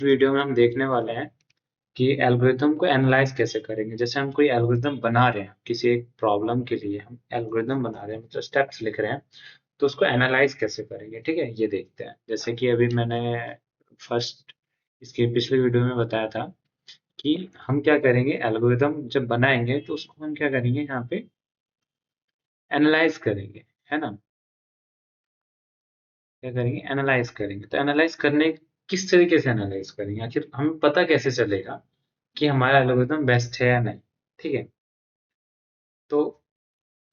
Video में हम देखने वाले हैं कि एल्गोरिथम को एनालाइज कैसे करेंगे। जैसे हम कोई एल्गोरिथम बना रहे हैं, किसी एक प्रॉब्लम के लिए हम एल्गोरिथम बना रहे हैं, मतलब स्टेप्स लिख रहे हैं, तो उसको एनालाइज कैसे करेंगे। ठीक है, ये देखते हैं। जैसे कि अभी मैंने फर्स्ट इसके पिछले वीडियो में बताया था कि हम क्या करेंगे, एल्गोरिथम जब बनाएंगे तो उसको हम क्या करेंगे, यहाँ पे एनालाइज करेंगे, है ना। क्या करेंगे, एनालाइज करेंगे। तो एनालाइज करने किस तरीके से एनालाइज करेंगे, आखिर हमें पता कैसे चलेगा कि हमारा एल्गोरिथम बेस्ट है या नहीं। ठीक है, तो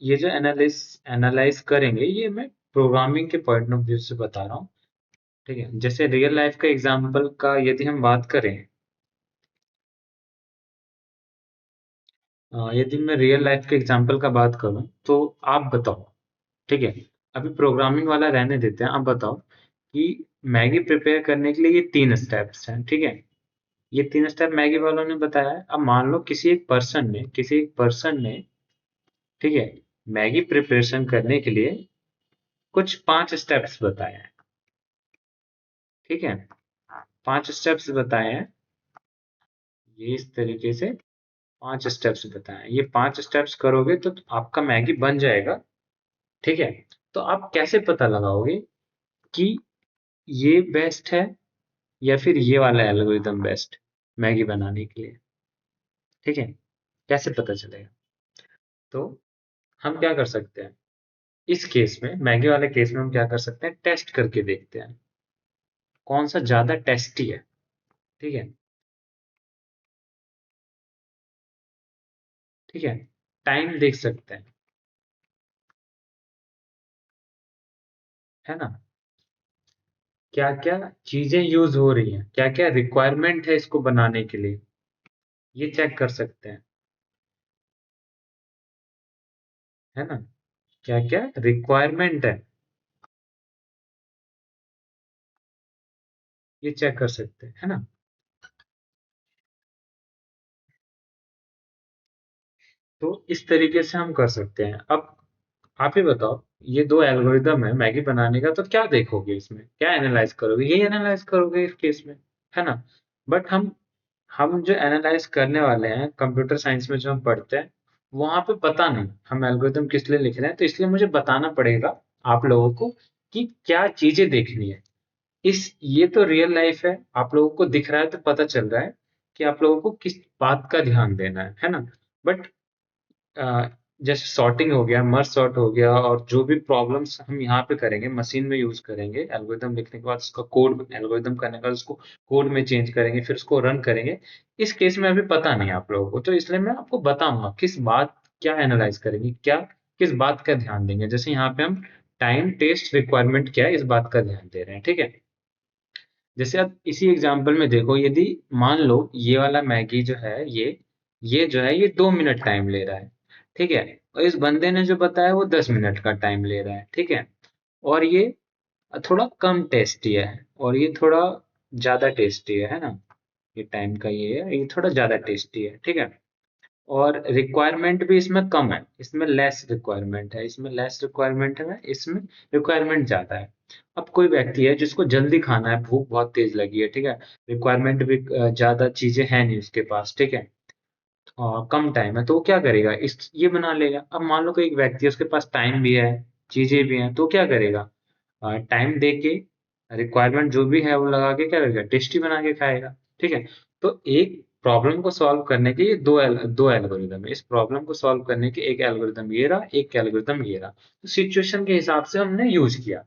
ये जो एनालाइज करेंगे, ये मैं प्रोग्रामिंग के पॉइंट ऑफ व्यू से बता रहा हूँ। ठीक है, जैसे रियल लाइफ का एग्जांपल का यदि हम बात करें, यदि मैं रियल लाइफ के एग्जांपल का बात करूं, तो आप बताओ। ठीक है, अभी प्रोग्रामिंग वाला रहने देते हैं। आप बताओ कि मैगी प्रिपेयर करने के लिए ये 3 स्टेप्स हैं। ठीक है, ये 3 स्टेप मैगी वालों ने बताया है। अब मान लो किसी एक पर्सन ने ठीक है, मैगी प्रिपरेशन करने के लिए कुछ 5 स्टेप्स बताए हैं। ठीक है, 5 स्टेप्स बताए हैं, ये इस तरीके से 5 स्टेप्स बताए हैं। ये 5 स्टेप्स करोगे तो आपका मैगी बन जाएगा। ठीक है, तो आप कैसे पता लगाओगे कि ये बेस्ट है या फिर ये वाला एल्गोरिदम बेस्ट मैगी बनाने के लिए। ठीक है, कैसे पता चलेगा। तो हम क्या कर सकते हैं, इस केस में, मैगी वाले केस में हम क्या कर सकते हैं, टेस्ट करके देखते हैं कौन सा ज्यादा टेस्टी है। ठीक है, ठीक है, टाइम देख सकते हैं, है ना। क्या क्या चीजें यूज हो रही हैं, क्या क्या रिक्वायरमेंट है इसको बनाने के लिए, ये चेक कर सकते हैं, है ना। क्या क्या रिक्वायरमेंट ये चेक कर सकते हैं, है ना। तो इस तरीके से हम कर सकते हैं। अब आप ही बताओ, ये 2 एल्गोरिदम है मैगी बनाने का, तो क्या देखोगे इसमें, क्या एनालाइज करोगे, यही एनालाइज करोगे इस केस में, है ना। बट हम जो एनालाइज करने वाले हैं कंप्यूटर साइंस में जो हम पढ़ते हैं, वहां पे पता नहीं हम एल्गोरिदम किस लिए लिख रहे हैं। तो इसलिए मुझे बताना पड़ेगा आप लोगों को कि क्या चीजें देखनी है। ये तो रियल लाइफ है, आप लोगों को दिख रहा है तो पता चल रहा है कि आप लोगों को किस बात का ध्यान देना है ना। बट जैसे सॉर्टिंग हो गया, मर्ज सॉर्ट हो गया, और जो भी प्रॉब्लम्स हम यहाँ पे करेंगे, मशीन में यूज करेंगे, एल्गोरिदम लिखने के बाद उसका कोड, एल्गोरिदम करने के बाद उसको कोड में चेंज करेंगे, फिर उसको रन करेंगे। इस केस में अभी पता नहीं आप लोगों को, तो इसलिए मैं आपको बताऊंगा किस बात, क्या एनालाइज करेंगे, क्या किस बात का ध्यान देंगे। जैसे यहाँ पे हम टाइम, टेस्ट, रिक्वायरमेंट क्या है, इस बात का ध्यान दे रहे हैं। ठीक है, जैसे आप इसी एग्जांपल में देखो, यदि मान लो ये वाला मैगी जो है, ये जो है, ये 2 मिनट टाइम ले रहा है। ठीक है, और इस बंदे ने जो बताया वो 10 मिनट का टाइम ले रहा है। ठीक है, और ये थोड़ा कम टेस्टी है, और ये थोड़ा ज्यादा टेस्टी है ना। ये टाइम का ये है, ये थोड़ा ज्यादा टेस्टी है। ठीक है, और रिक्वायरमेंट भी इसमें कम है, इसमें लेस रिक्वायरमेंट है, इसमें लेस रिक्वायरमेंट है, इसमें रिक्वायरमेंट ज्यादा है। अब कोई व्यक्ति है जिसको जल्दी खाना है, भूख बहुत तेज लगी है। ठीक है, रिक्वायरमेंट भी ज्यादा चीजें हैं नहीं उसके पास। ठीक है, कम टाइम है, तो वो क्या करेगा, इस ये बना लेगा। अब मान लो कोई एक व्यक्ति है, उसके पास टाइम भी है, चीजें भी हैं, तो क्या करेगा, टाइम दे के रिक्वायरमेंट जो भी है वो लगा के क्या करेगा, टेस्टी बना के खाएगा। ठीक है, तो एक प्रॉब्लम को सॉल्व करने के ये दो एल्गोरिदम है। इस प्रॉब्लम को सॉल्व करने के एक एल्गोरिदम ये रहा, एक एल्गोरिदम ये रहा, तो सिचुएशन के हिसाब से हमने यूज किया।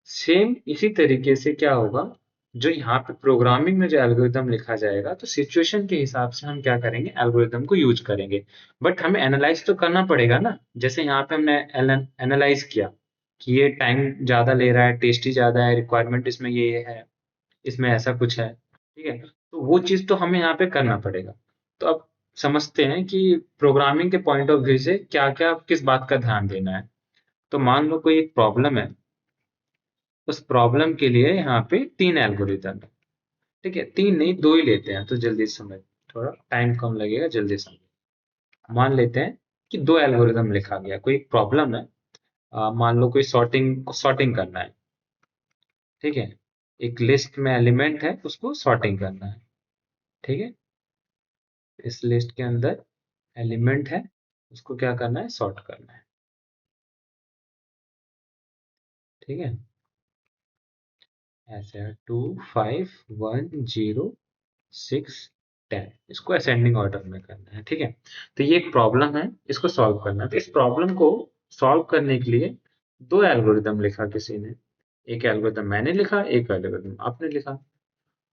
सेम इसी तरीके से क्या होगा, जो यहाँ पे प्रोग्रामिंग में जो एल्गोरिदम लिखा जाएगा, तो सिचुएशन के हिसाब से हम क्या करेंगे, एल्गोरिदम को यूज करेंगे। बट हमें एनालाइज तो करना पड़ेगा ना। जैसे यहाँ पे हमने एनालाइज किया कि ये टाइम ज्यादा ले रहा है, टेस्टी ज्यादा है, रिक्वायरमेंट इसमें ये है, इसमें ऐसा कुछ है। ठीक है, तो वो चीज तो हमें यहाँ पे करना पड़ेगा। तो अब समझते हैं कि प्रोग्रामिंग के पॉइंट ऑफ व्यू से क्या क्या किस बात का ध्यान देना है। तो मान लो कोई एक प्रॉब्लम है, उस प्रॉब्लम के लिए यहाँ पे 3 एल्गोरिदम है। ठीक है, 3 नहीं, 2 ही लेते हैं तो जल्दी समझ, थोड़ा टाइम कम लगेगा, जल्दी समझ। मान लेते हैं कि 2 एल्गोरिदम लिखा गया, कोई प्रॉब्लम है। मान लो कोई सॉर्टिंग सॉर्टिंग करना है। ठीक है, एक लिस्ट में एलिमेंट है, उसको सॉर्टिंग करना है। ठीक है, इस लिस्ट के अंदर एलिमेंट है, उसको क्या करना है, सॉर्ट करना है। ठीक है, ऐसे है 2 5 1 0 6 10, इसको असेंडिंग ऑर्डर में करना है। ठीक है, तो ये एक प्रॉब्लम है, इसको सॉल्व करना है। तो इस प्रॉब्लम को सॉल्व करने के लिए दो एल्गोरिदम लिखा किसी ने, एक एल्गोरिदम मैंने लिखा, एक एल्गोरिदम आपने लिखा।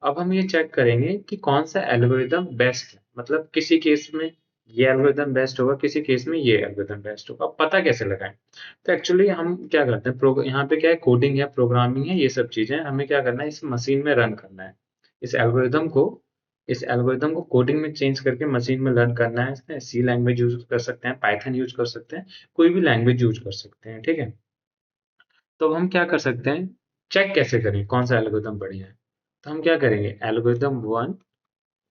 अब हम ये चेक करेंगे कि कौन सा एल्गोरिदम बेस्ट है, मतलब किसी केस में ये एल्गोरिदम बेस्ट होगा, किसी केस में ये एल्गोरिदम बेस्ट होगा। अब पता कैसे लगाएं? तो एक्चुअली हम क्या करते हैं, यहाँ पे क्या है, कोडिंग है, प्रोग्रामिंग है, ये सब चीजें हमें क्या करना है, इस मशीन में रन करना है। इस एल्गोरिदम को इस एल्गोरिदम को कोडिंग में चेंज करके मशीन में रन करना है। इसमें सी लैंग्वेज यूज कर सकते हैं, पाइथन यूज कर सकते हैं, कोई भी लैंग्वेज यूज कर सकते हैं। ठीक है, तो अब हम क्या कर सकते हैं, चेक कैसे करें कौन सा एल्गोरिदम बढ़िया है? तो हम क्या करेंगे, एल्गोरिदम वन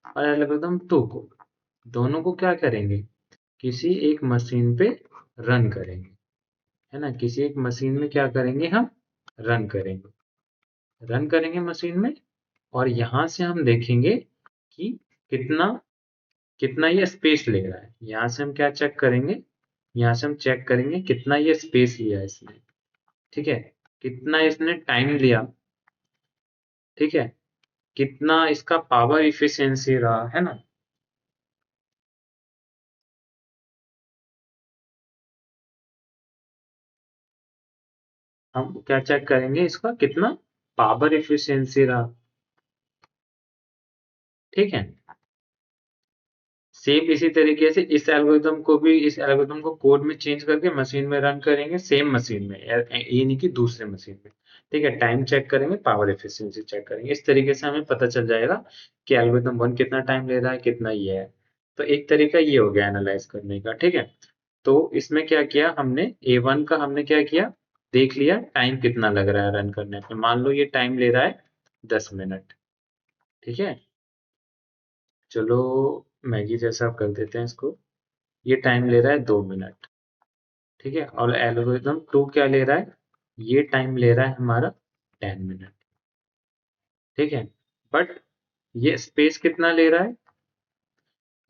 और एल्गोरिदम टू को, दोनों को क्या करेंगे, किसी एक मशीन पे रन करेंगे, है ना, किसी एक मशीन में क्या करेंगे, हम रन करेंगे, रन करेंगे मशीन में। और यहां से हम देखेंगे कि कितना कितना ये स्पेस ले रहा है। यहाँ से हम क्या चेक करेंगे, यहाँ से हम चेक करेंगे कितना ये स्पेस लिया है इसने। ठीक है, कितना इसने टाइम लिया। ठीक है, कितना इसका पावर इफिशियंसी रहा, है ना। हम क्या चेक करेंगे, इसका कितना पावर इफिशियंसी रहा। ठीक है, सेम इसी तरीके से इस एल्गोरिदम को कोड में चेंज करके मशीन में रन करेंगे, सेम मशीन में, ये नहीं कि दूसरे मशीन में। ठीक है, टाइम चेक करेंगे, पावर एफिशिएंसी चेक करेंगे, इस तरीके से हमें पता चल जाएगा कि एल्गोरिदम वन कितना टाइम ले रहा है, कितना ये है। तो एक तरीका ये हो गया एनालाइज करने का। ठीक है, तो इसमें क्या किया हमने, ए वन का हमने क्या किया, देख लिया टाइम कितना लग रहा है रन करने में। मान लो ये टाइम ले रहा है 10 मिनट। ठीक है, चलो मैगी जैसा आप कर देते हैं इसको, ये टाइम ले रहा है 2 मिनट। ठीक है, और एल्गोरिदम टू क्या ले रहा है, ये टाइम ले रहा है हमारा 10 मिनट। ठीक है, बट ये स्पेस कितना ले रहा है,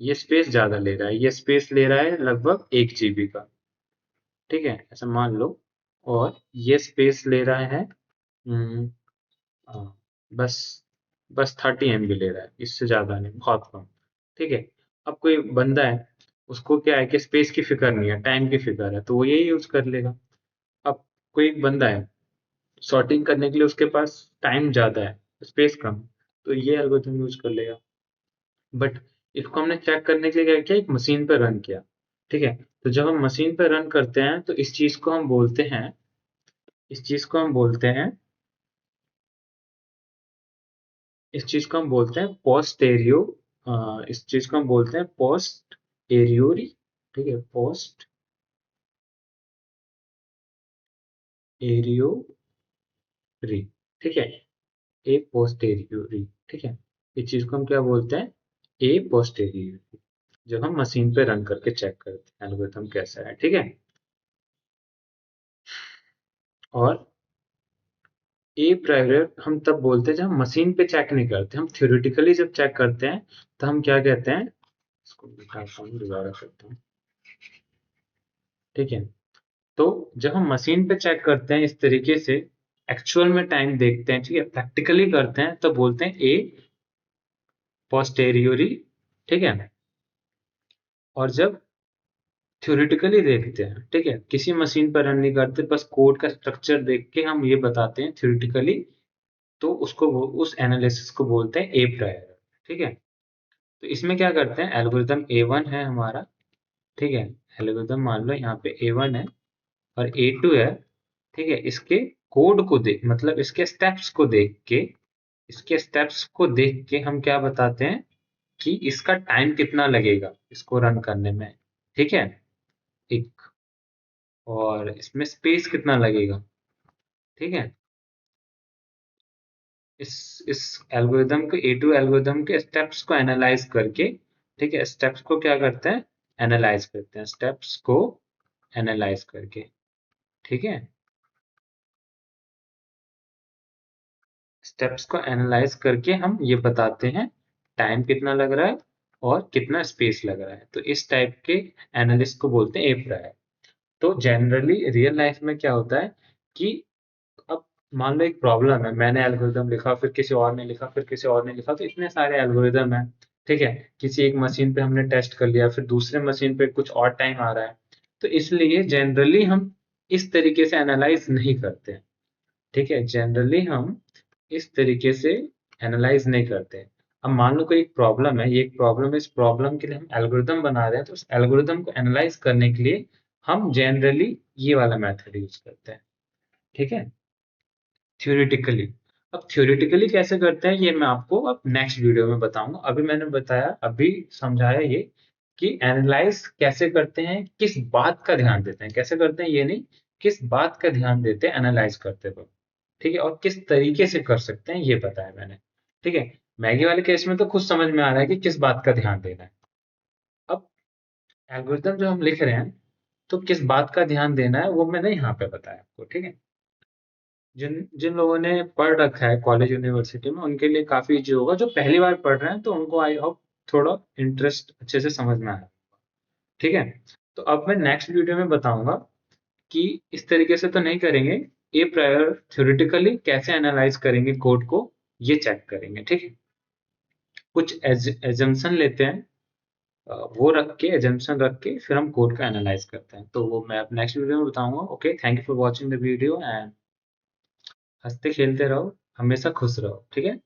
ये स्पेस ज्यादा ले रहा है, ये स्पेस ले रहा है लगभग 1 GB का। ठीक है, ऐसा मान लो। और ये स्पेस ले रहा है, हम्म, हाँ, बस बस 30 MB ले रहा है, इससे ज्यादा नहीं, बहुत कम। ठीक है, अब कोई बंदा है, उसको क्या है कि स्पेस की फिक्र नहीं है, टाइम की फिक्र है, तो वो यही यूज कर लेगा। अब कोई एक बंदा है, सॉर्टिंग करने के लिए उसके पास टाइम ज्यादा है, स्पेस कम, तो ये एल्गोरिथम यूज कर लेगा। बट इसको हमने चेक करने के लिए क्या किया, एक मशीन पर रन किया। ठीक है, तो जब हम मशीन पर रन करते हैं तो इस चीज को हम बोलते हैं इस चीज को हम बोलते हैं पोस्टेरियो इस चीज को हम बोलते हैं पोस्ट एरियोरी। ठीक है, पोस्ट एरियोरी। ठीक है, ए पोस्टेरियोरी। ठीक है, इस चीज को हम क्या बोलते हैं, ए पोस्टेरियोरी, जब हम मशीन पे रन करके चेक करते हैं एल्गोरिथम कैसा है। ठीक है, और ए प्रायोर हम तब बोलते हैं जब हम मशीन पे चेक नहीं करते, हम थ्योरेटिकली जब चेक करते हैं तो हम क्या कहते हैं, इसको मिटाता हूँ, दोबारा करता हूँ। ठीक है, तो जब हम मशीन पे चेक करते हैं इस तरीके से, एक्चुअल में टाइम देखते हैं, ठीक है, प्रैक्टिकली करते हैं, तो बोलते हैं ए पोस्टेरियोरी। ठीक है, और जब थ्योरेटिकली देखते हैं, ठीक है, किसी मशीन पर रन नहीं करते, बस कोड का स्ट्रक्चर देख के हम ये बताते हैं थ्योरेटिकली, तो उस एनालिसिस को बोलते हैं ए प्रायर। ठीक है, तो इसमें क्या करते हैं, एल्गोरिदम ए वन है हमारा। ठीक है, एल्गोरिदम मान लो यहाँ पे ए वन है और ए टू है। ठीक है, कोड को देख मतलब इसके स्टेप्स को देख के हम क्या बताते हैं कि इसका टाइम कितना लगेगा इसको रन करने में। ठीक है, एक, और इसमें स्पेस कितना लगेगा। ठीक है, इस इस एल्गोरिदम के ए टू एल्गोरिदम के स्टेप्स को एनालाइज करके, ठीक है, स्टेप्स को क्या करते हैं, एनालाइज करते हैं, स्टेप्स को एनालाइज करके। ठीक है, स्टेप्स को एनालाइज करके हम ये बताते हैं टाइम कितना लग रहा है और कितना स्पेस लग रहा है। तो इस टाइप के एनालिस्ट को बोलते हैं ए प्रायर। तो जनरली रियल लाइफ में क्या होता है कि अब मान लो एक प्रॉब्लम है, मैंने एल्गोरिदम लिखा, फिर किसी और ने लिखा, फिर किसी और ने लिखा, तो इतने सारे एल्गोरिदम हैं, ठीक है। किसी एक मशीन पे हमने टेस्ट कर लिया, फिर दूसरे मशीन पे कुछ और टाइम आ रहा है, तो इसलिए जनरली हम इस तरीके से एनालाइज नहीं करते हैं, ठीक है। जनरली हम इस तरीके से एनालाइज नहीं करते। अब मान लो कोई एक प्रॉब्लम है, ये एक प्रॉब्लम है, इस प्रॉब्लम के लिए हम एल्गोरिदम बना रहे हैं, तो उस एल्गोरिदम को एनालाइज करने के लिए हम जनरली ये वाला मेथड यूज करते हैं, ठीक है, थ्योरेटिकली। अब थ्योरेटिकली कैसे करते हैं ये मैं आपको अब नेक्स्ट वीडियो में बताऊंगा। अभी मैंने बताया, अभी समझाया ये कि एनालाइज कैसे करते हैं, किस बात का ध्यान देते हैं, कैसे करते हैं ये नहीं, किस बात का ध्यान देते हैं एनालाइज करते वक्त, ठीक है, और किस तरीके से कर सकते हैं ये बताया मैंने, ठीक है। मैगी वाले केस में तो खुद समझ में आ रहा है कि किस बात का ध्यान देना है। अब एल्गोरिथम जो हम लिख रहे हैं, तो किस बात का ध्यान देना है वो मैंने यहाँ पे बताया आपको, ठीक है। जिन जिन लोगों ने पढ़ रखा है कॉलेज यूनिवर्सिटी में उनके लिए काफी इजी होगा, जो पहली बार पढ़ रहे हैं तो उनको आई होप थोड़ा इंटरेस्ट अच्छे से समझ में आया, ठीक है। तो अब मैं नेक्स्ट वीडियो में बताऊंगा कि इस तरीके से तो नहीं करेंगे, ए प्रायर थ्योरेटिकली कैसे एनालाइज करेंगे कोड को, ये चेक करेंगे, ठीक है। कुछ एजम्पशन लेते हैं, वो रख के, एजम्पशन रख के फिर हम कोड का एनालाइज करते हैं, तो वो मैं अब नेक्स्ट वीडियो में बताऊंगा। Okay, thank you for watching the video and हंसते खेलते रहो, हमेशा खुश रहो, ठीक है।